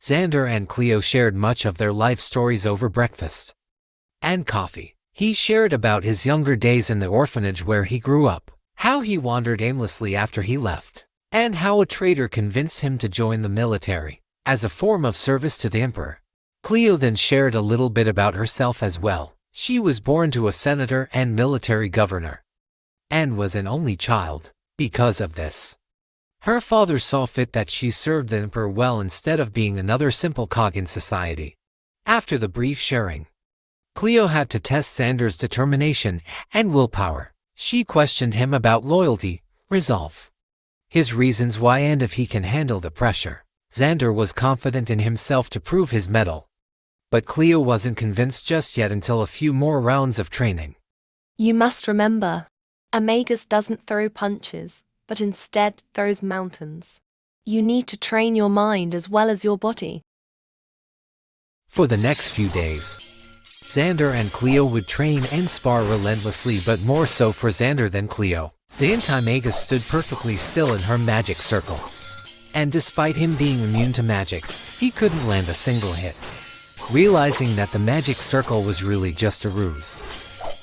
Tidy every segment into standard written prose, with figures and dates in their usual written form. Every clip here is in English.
Xander and Cleo shared much of their life stories over breakfast and coffee. He shared about his younger days in the orphanage where he grew up, how he wandered aimlessly after he left, and how a traitor convinced him to join the military as a form of service to the emperor. Cleo then shared a little bit about herself as well. She was born to a senator and military governor, and was an only child. Because of this, her father saw fit that she served the emperor well instead of being another simple cog in society. After the brief sharing, Cleo had to test Xander's determination and willpower. She questioned him about loyalty, resolve, his reasons why, and if he can handle the pressure. Xander was confident in himself to prove his mettle, but Cleo wasn't convinced just yet until a few more rounds of training. You must remember, Magus doesn't throw punches, but instead throws mountains. You need to train your mind as well as your body. For the next few days, Xander and Cleo would train and spar relentlessly, but more so for Xander than Cleo. The Anti-Magus stood perfectly still in her magic circle, and despite him being immune to magic, he couldn't land a single hit. Realizing that the magic circle was really just a ruse,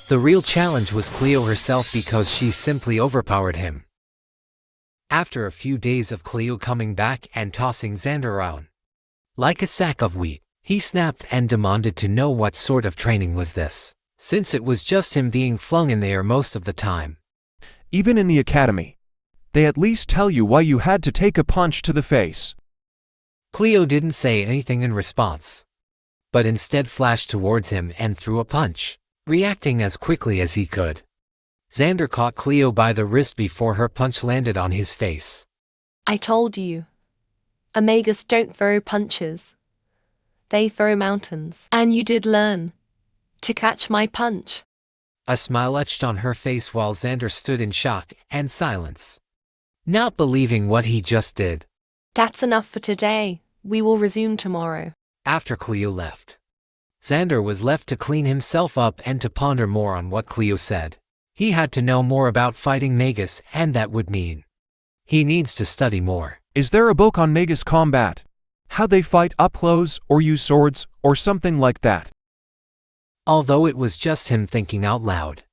the real challenge was Cleo herself, because she simply overpowered him. After a few days of Cleo coming back and tossing Xander around like a sack of wheat, he snapped and demanded to know what sort of training was this, since it was just him being flung in the air most of the time. Even in the academy, they at least tell you why you had to take a punch to the face. Cleo didn't say anything in response, but instead flashed towards him and threw a punch, reacting as quickly as he could. Xander caught Cleo by the wrist before her punch landed on his face. I told you, Magus don't throw punches. They throw mountains. And you did learn to catch my punch. A smile etched on her face while Xander stood in shock and silence, not believing what he just did. That's enough for today. We will resume tomorrow. After Cleo left, Xander was left to clean himself up and to ponder more on what Cleo said. He had to know more about fighting Magus, and that would mean he needs to study more. Is there a book on Magus combat? How they fight up close, or use swords, or something like that? Although it was just him thinking out loud,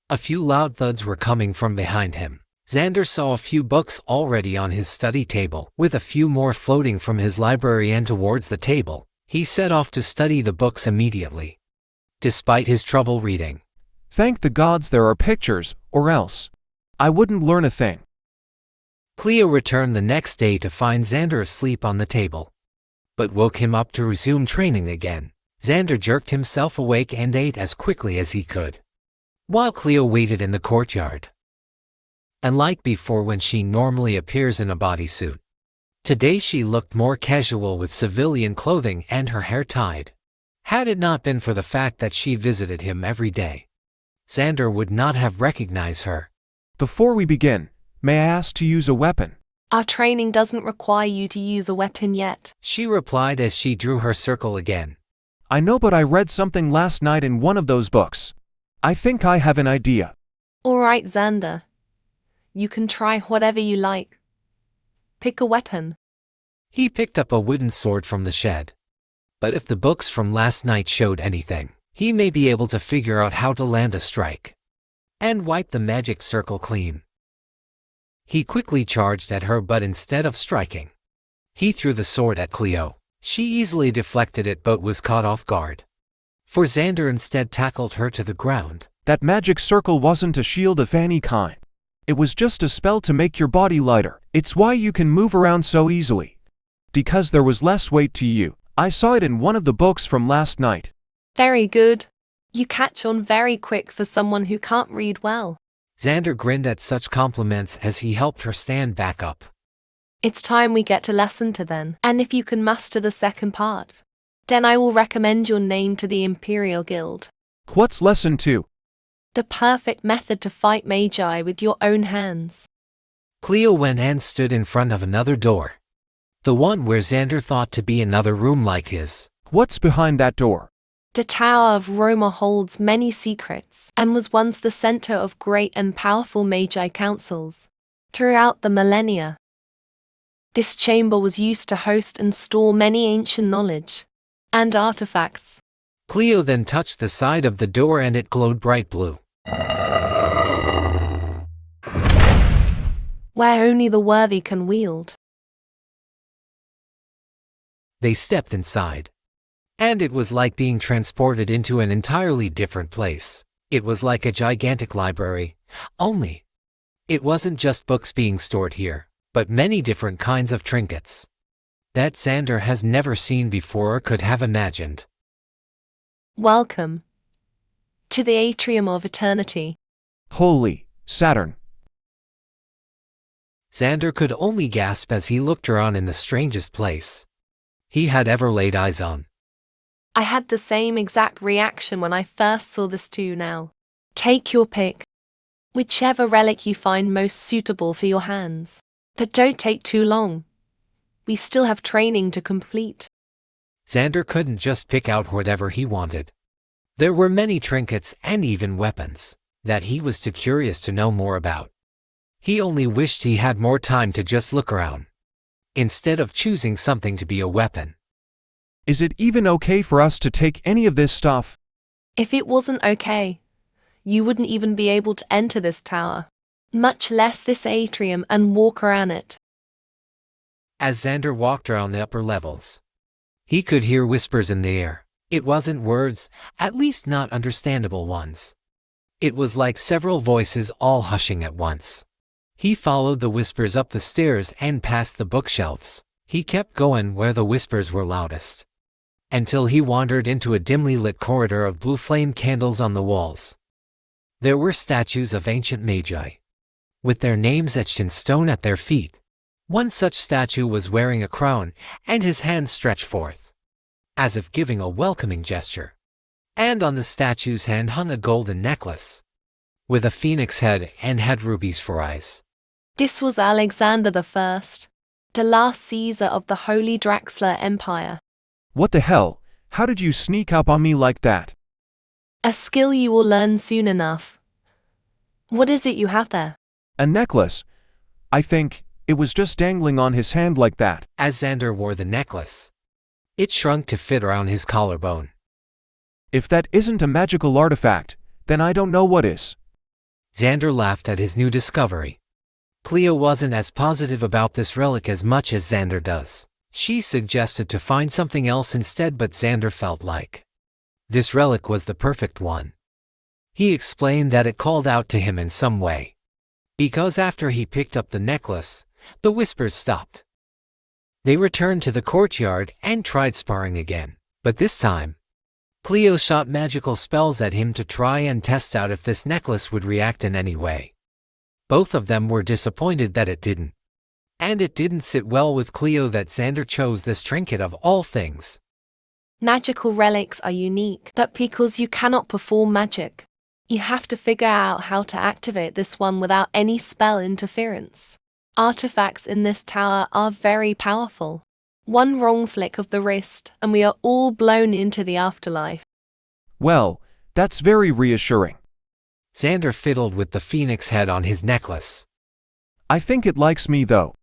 a few loud thuds were coming from behind him. Xander saw a few books already on his study table, with a few more floating from his library and towards the table. He set off to study the books immediately, despite his trouble reading. Thank the gods there are pictures, or else I wouldn't learn a thing. Cleo returned the next day to find Xander asleep on the table, but woke him up to resume training again. Xander jerked himself awake and ate as quickly as he could, while Cleo waited in the courtyard. Unlike before, when she normally appears in a bodysuit, today she looked more casual with civilian clothing and her hair tied. Had it not been for the fact that she visited him every day, Xander would not have recognized her. Before we begin, may I ask to use a weapon? Our training doesn't require you to use a weapon yet, she replied as she drew her circle again. I know, but I read something last night in one of those books. I think I have an idea. All right, Xander. You can try whatever you like. Pick a weapon. He picked up a wooden sword from the shed. But if the books from last night showed anything, he may be able to figure out how to land a strike and wipe the magic circle clean. He quickly charged at her, but instead of striking, he threw the sword at Cleo. She easily deflected it but was caught off guard, for Xander instead tackled her to the ground. That magic circle wasn't a shield of any kind. It was just a spell to make your body lighter. It's why you can move around so easily, because there was less weight to you. I saw it in one of the books from last night. Very good. You catch on very quick for someone who can't read well. Xander grinned at such compliments as he helped her stand back up. It's time we get to lesson 2 then. And if you can master the second part, then I will recommend your name to the Imperial Guild. What's lesson 2? The perfect method to fight magi with your own hands. Cleo went and stood in front of another door, the one where Xander thought to be another room like his. What's behind that door? The Tower of Roma holds many secrets and was once the center of great and powerful magi councils throughout the millennia. This chamber was used to host and store many ancient knowledge and artifacts. Cleo then touched the side of the door and it glowed bright blue. Where only the worthy can wield. They stepped inside. And it was like being transported into an entirely different place. It was like a gigantic library. Only, it wasn't just books being stored here, but many different kinds of trinkets that Xander has never seen before or could have imagined. Welcome to the Atrium of Eternity. Holy Saturn. Xander could only gasp as he looked around in the strangest place he had ever laid eyes on. I had the same exact reaction when I first saw this too now. Take your pick. Whichever relic you find most suitable for your hands. But don't take too long. We still have training to complete. Xander couldn't just pick out whatever he wanted. There were many trinkets and even weapons that he was too curious to know more about. He only wished he had more time to just look around, instead of choosing something to be a weapon. Is it even okay for us to take any of this stuff? If it wasn't okay, you wouldn't even be able to enter this tower, much less this atrium and walk around it. As Xander walked around the upper levels, he could hear whispers in the air. It wasn't words, at least not understandable ones. It was like several voices all hushing at once. He followed the whispers up the stairs and past the bookshelves. He kept going where the whispers were loudest, until he wandered into a dimly lit corridor of blue flame candles on the walls. There were statues of ancient magi, with their names etched in stone at their feet. One such statue was wearing a crown, and his hands stretched forth, as if giving a welcoming gesture. And on the statue's hand hung a golden necklace, with a phoenix head and had rubies for eyes. This was Alexander I, the last Caesar of the Holy Draxler Empire. What the hell? How did you sneak up on me like that? A skill you will learn soon enough. What is it you have there? A necklace. I think it was just dangling on his hand like that. As Xander wore the necklace, it shrunk to fit around his collarbone. If that isn't a magical artifact, then I don't know what is. Xander laughed at his new discovery. Cleo wasn't as positive about this relic as much as Xander does. She suggested to find something else instead, but Xander felt like this relic was the perfect one. He explained that it called out to him in some way, because after he picked up the necklace, the whispers stopped. They returned to the courtyard and tried sparring again, but this time, Cleo shot magical spells at him to try and test out if this necklace would react in any way. Both of them were disappointed that it didn't. And it didn't sit well with Cleo that Xander chose this trinket of all things. Magical relics are unique, but because you cannot perform magic, you have to figure out how to activate this one without any spell interference. Artifacts in this tower are very powerful. One wrong flick of the wrist, and we are all blown into the afterlife. Well, that's very reassuring. Xander fiddled with the phoenix head on his necklace. I think it likes me though.